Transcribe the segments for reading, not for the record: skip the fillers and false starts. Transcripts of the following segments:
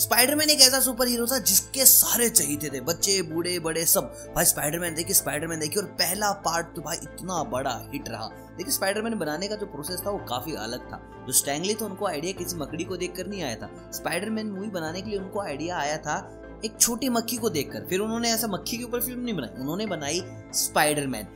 Spiderman एक ऐसा super hero था जिसके सारे चहीते थे, बच्चे बूढ़े बड़े सब। भाई स्पाइडरमैन देखिए और पहला पार्ट तो भाई इतना बड़ा हिट रहा। देखिए स्पाइडरमैन बनाने का जो प्रोसेस था वो काफी अलग था। जो स्टैन ली था उनको आइडिया किसी मकड़ी को देखकर नहीं आया था। स्पाइडरमैन मूवी बनाने के लिए उनको आइडिया आया था एक छोटी मक्खी को देखकर। फिर उन्होंने ऐसा मक्खी के ऊपर फिल्म नहीं बनाई, उन्होंने बनाई स्पाइडरमैन।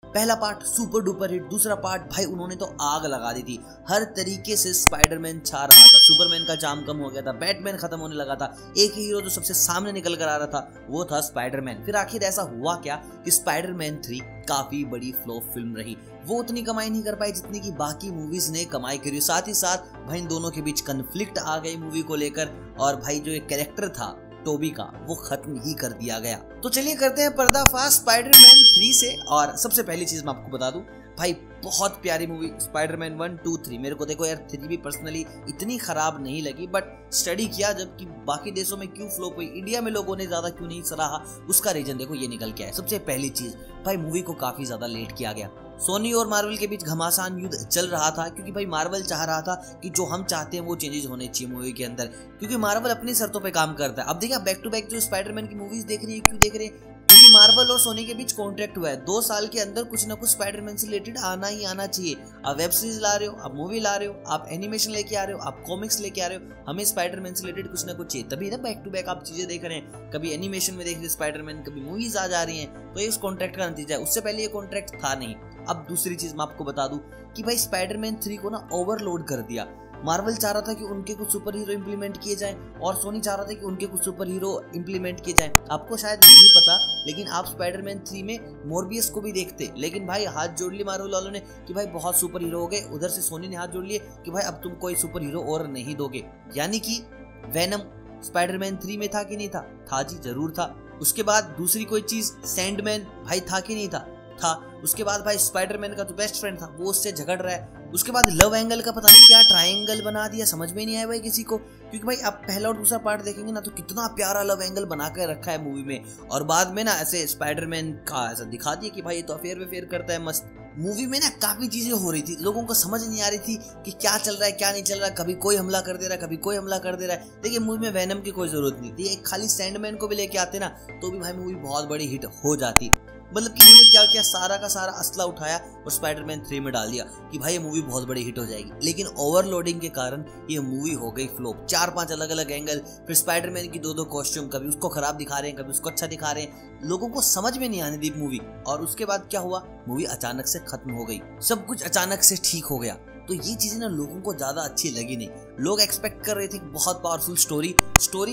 पहला पार्ट सुपर डुपर हिट, दूसरा पार्ट भाई उन्होंने तो आग लगा दी थी। हर तरीके से स्पाइडरमैन छा रहा था, सुपरमैन का जाम कम हो गया था, बैटमैन खत्म होने लगा था। एक हीरो जो सबसे सामने निकल कर आ रहा था वो था स्पाइडरमैन। फिर आखिर ऐसा हुआ क्या कि स्पाइडरमैन 3 काफी बड़ी फ्लॉप फिल्म रही। वो उतनी कमाई नहीं कर पाई जितनी की बाकी मूवीज ने कमाई करी। साथ ही साथ भाई इन दोनों के बीच कन्फ्लिक्ट आ गई मूवी को लेकर, और भाई जो एक कैरेक्टर था टोबी का वो खत्म ही कर दिया गया। तो चलिए करते हैं पर्दाफाश स्पाइडरमैन 3 से। और सबसे पहली चीज मैं आपको बता दूं भाई, बहुत प्यारी मूवी स्पाइडरमैन 1, 2, 3। मेरे को देखो यार 3 भी पर्सनली इतनी खराब नहीं लगी, बट स्टडी किया जबकि बाकी देशों में क्यों फ्लॉप हुई, इंडिया में लोगों ने ज्यादा क्यों नहीं सराहा, उसका रीजन देखो ये निकल के आया। सबसे पहली चीज भाई मूवी को काफी ज्यादा लेट किया गया। सोनी और मार्वल के बीच घमासान युद्ध चल रहा था, क्योंकि भाई मार्वल चाह रहा था कि जो हम चाहते हैं वो चेंजेस होने चाहिए मूवी के अंदर, क्योंकि मार्वल अपनी शर्तों पे काम करता है। अब देखिए बैक टू बैक जो स्पाइडरमैन की मूवीज देख रही है, क्यों देख रहे हैं? क्योंकि मार्वल और सोनी के बीच कॉन्ट्रैक्ट हुआ है, 2 साल के अंदर कुछ ना कुछ स्पाइडरमैन से रिलेटेड आना ही आना चाहिए। आप वेब सीरीज ला रहे हो, आप मूवी ला रहे हो, आप एनिमेशन लेके आ रहे हो, आप कॉमिक्स लेके आ रहे हो, हमें स्पाइडरमैन से रिलेटेड कुछ ना कुछ चाहिए। तभी ना बैक टू बैक आप चीजें देख रहे हैं, कभी एनिमेशन में देख रहे स्पाइडरमैन, कभी मूवीज आ जा रही हैं, तो ये उस कॉन्ट्रैक्ट का नतीजा है। उससे पहले ये कॉन्ट्रैक्ट था नहीं। अब दूसरी चीज मैं आपको बता दूं कि भाई स्पाइडरमैन 3 को ना ओवरलोड कर दिया। मार्वल चाह रहा था कि उनके कुछ सुपर हीरो इंप्लीमेंट किए जाएं, और सोनी चाह रहा था कि उनके कुछ सुपर हीरो इंप्लीमेंट किए जाएं। आपको शायद नहीं पता, लेकिन आप स्पाइडरमैन 3 में मोरबियस को भी देखते, लेकिन भाई हाथ जोड़ लिए मार्वल वालों ने कि भाई बहुत सुपर हीरो हो गए। उधर से सोनी ने हाथ जोड़ लिए कि भाई अब तुम कोई सुपर हीरो और नहीं दोगे। यानी कि वेनम स्पाइडरमैन 3 में था कि नहीं था? था जी, जरूर था। उसके बाद दूसरी कोई चीज सैंडमैन भाई था कि नहीं था? था। उसके बाद भाई स्पाइडरमैन का जो बेस्ट फ्रेंड था वो उससे झगड़ रहा है। उसके बाद लव एंगल का पता नहीं क्या ट्रायंगल बना दिया, समझ में नहीं आया भाई किसी को। क्योंकि भाई आप पहला और दूसरा पार्ट देखेंगे ना तो कितना प्यारा लव एंगल बना कर रखा है मूवी में, और बाद में ना ऐसे स्पाइडरमैन का ऐसा दिखा दिया कि भाई ये तो अफेयर करता है मस्त। मूवी में ना काफी चीजें हो रही थी, लोगों को समझ नहीं आ रही थी कि क्या चल रहा है क्या नहीं चल रहा है। कभी कोई हमला कर दे रहा है, कभी कोई हमला कर दे रहा है। देखिए मूवी में वेनम की कोई जरूरत नहीं थी, एक खाली सैंडमैन को भी लेके आते ना तो भी भाई मूवी बहुत बड़ी हिट हो जाती। मतलब कि उन्होंने क्या किया, सारा का सारा असला उठाया और स्पाइडरमैन 3 में डाल दिया कि भाई ये मूवी बहुत बड़ी हिट हो जाएगी। लेकिन ओवरलोडिंग के कारण ये मूवी हो गई फ्लॉप। 4-5 अलग अलग एंगल, फिर स्पाइडरमैन की 2-2 कॉस्ट्यूम, कभी उसको खराब दिखा रहे हैं, कभी उसको अच्छा दिखा रहे हैं। लोगों को समझ में नहीं आने दी मूवी। और उसके बाद क्या हुआ, मूवी अचानक से खत्म हो गई, सब कुछ अचानक से ठीक हो गया। तो ये चीजें ना लोगों को ज्यादा अच्छी लगी नहीं। लोग एक्सपेक्ट कर रहे थे कि बहुत पावरफुल स्टोरी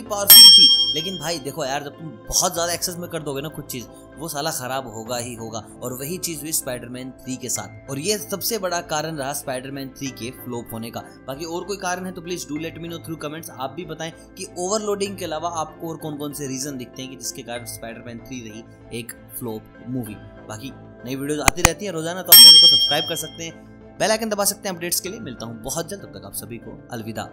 पावरफुल थी, लेकिन भाई देखो यार जब तुम बहुत ज्यादा एक्सेस में कर दोगे ना कुछ चीज, वो साला खराब होगा ही होगा। और वही चीज हुई स्पाइडरमैन 3 के साथ, और ये सबसे बड़ा कारण रहा स्पाइडरमैन 3 के फ्लॉप होने का। बाकी और कोई कारण है तो please do let me know through comments. आप भी बताएं कि ओवरलोडिंग के अलावा आपको और कौन कौन से रीजन दिखते हैं कि जिसके कारण स्पाइडरमैन 3 रही एक फ्लॉप मूवी। बाकी नई वीडियोस आती रहती है रोजाना, तो आप चैनल को सब्सक्राइब कर सकते हैं, बेल आइकन दबा सकते हैं अपडेट्स के लिए। मिलता हूं बहुत जल्द, तब तक आप सभी को अलविदा।